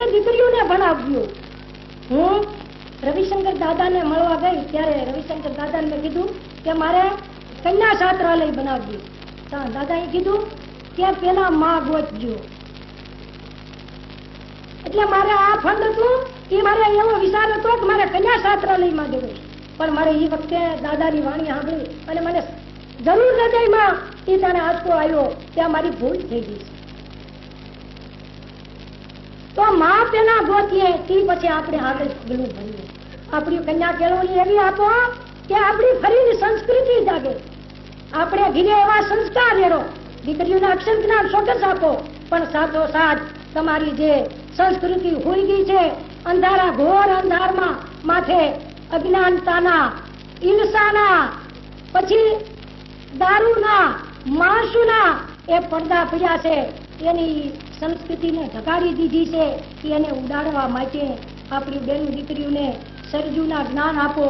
દીકરીઓને ભણાવ્યું। હું રવિશંકર દાદાને મળવા ગઈ ત્યારે રવિશંકર દાદાને મેં કીધું કે મારે કન્યા છાત્રાલય બનાવવી। દાદાએ કીધું કે પેલા માં ગોતજો। એટલે મારે આ ફંડ હતું એ મારે એવો વિચાર હતો કે મારે કન્યા છાત્રાલયમાં જવું, પણ મારે એ વખતે દાદાની વાણી સાંભળી અને મને જરૂર હૃદયમાં એ તને આંચકો આવ્યો ત્યાં મારી ભૂલ થઈ ગઈ। તો માં પેલા ગોતીએ તે પછી આપણે આગળ પગલું ભરીએ। આપણી કન્યા કેળવણી એવી આપો કે આપણી ફરીની સંસ્કૃતિ જાગે, આપણે ઘીરે એવા સંસ્કાર લેરો, દીકરીઓને અક્ષર જ્ઞાન ચોક્કસ આપો, પણ સાથોસાથ તમારી જે સંસ્કૃતિ હોઈ ગઈ છે અંધારા ઘોર અંધારમાં માથે અજ્ઞાનતાના, ઈર્ષાના, પછી દારૂના, માંસુના એ પડદા પડ્યા છે, એની સંસ્કૃતિને ઢકાડી દીધી છે। એને ઉડાડવા માટે આપણી બેન દીકરીઓને સરજુના જ્ઞાન આપો।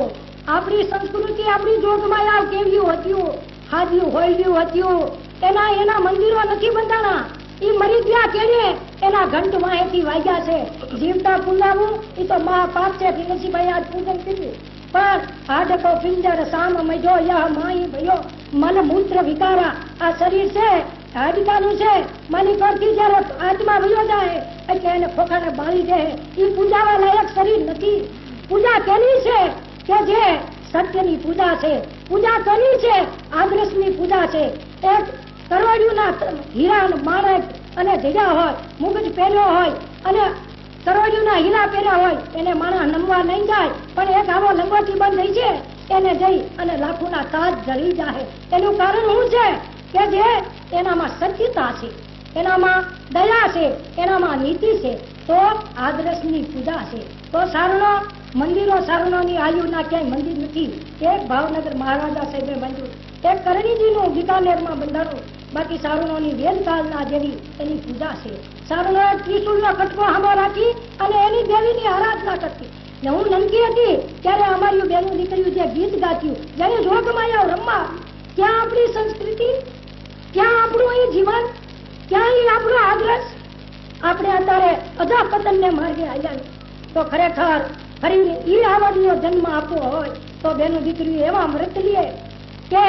આપણી સંસ્કૃતિ, આપણી જોગમાયા કેવી હતી, હાજ્યું હોય્યું હતું, એના મંદિરો નથી બંધાણા, એ મરી ગયા કેને એના ઘંટ માહેથી વાગ્યા છે। જીવતા પૂજાવું એ તો મહાપાપ છે। નરસિંહભાઈ આજ પૂજન કર્યું, પણ હાડકો પિંજર સામ મજો યહ માઈ ભયો મન મૂત્ર વિકારા, આ શરીર છે હાડકાનું છે, માની પરથી જયારે આત્મા વયો જાય એટલે એને ખોખાને બાળી દે, એ પૂજાવા લાયક શરીર નથી। પૂજા કેની છે કે જે સત્યની પૂજા છે, પૂજા કોની છે? આદર્શની પૂજા છે। એક કરોડિયુંના હીરા માણેક અને જગ્યા હોય, મુગજ પહેર્યો હોય અને કરોડિયુંના હીરા પહેર્યા હોય એને માણસ નમવા નહીં જાય, પણ એક આવો લંગોટી બંધ થઈ છે એને જઈ અને લાખોના તાજ જળી જાય। એનું કારણ શું છે કે જે એનામાં સત્યતા છે, એનામાં દયા છે, એનામાં નીતિ છે, તો આદર્શની પૂજા છે। તો સારણો મંદિરો, સારણોની આયુના ક્યાંય મંદિર નથી। એક ભાવનગર મહારાજા સાહેબે બાંધ્યું, એક કરણીજીનું બીકાનેરમાં બંધાણું, બાકી સારણોની વેદકાળના જેવી એની પૂજા છે। સારણોએ ત્રિશુળનો કટકો હામો રાખી અને એની દેવીની આરાધના કરતી। ને હું નનકી હતી ત્યારે અમારી બેનું દીકરીઓ જે ગીત ગાત્યું, જયારે જોગમાયા રમવા, ક્યાં આપણી સંસ્કૃતિ, ક્યાં આપણું એ જીવન, ક્યાં એ આપણો આદર્શ? આપણે અત્યારે અધઃપતનને માર્ગે આવ્યા। તો ખરેખર ફરી ઈ આવડનો જન્મ આપવો હોય તો બેનું દીકરીઓ એવા મૃત લે કે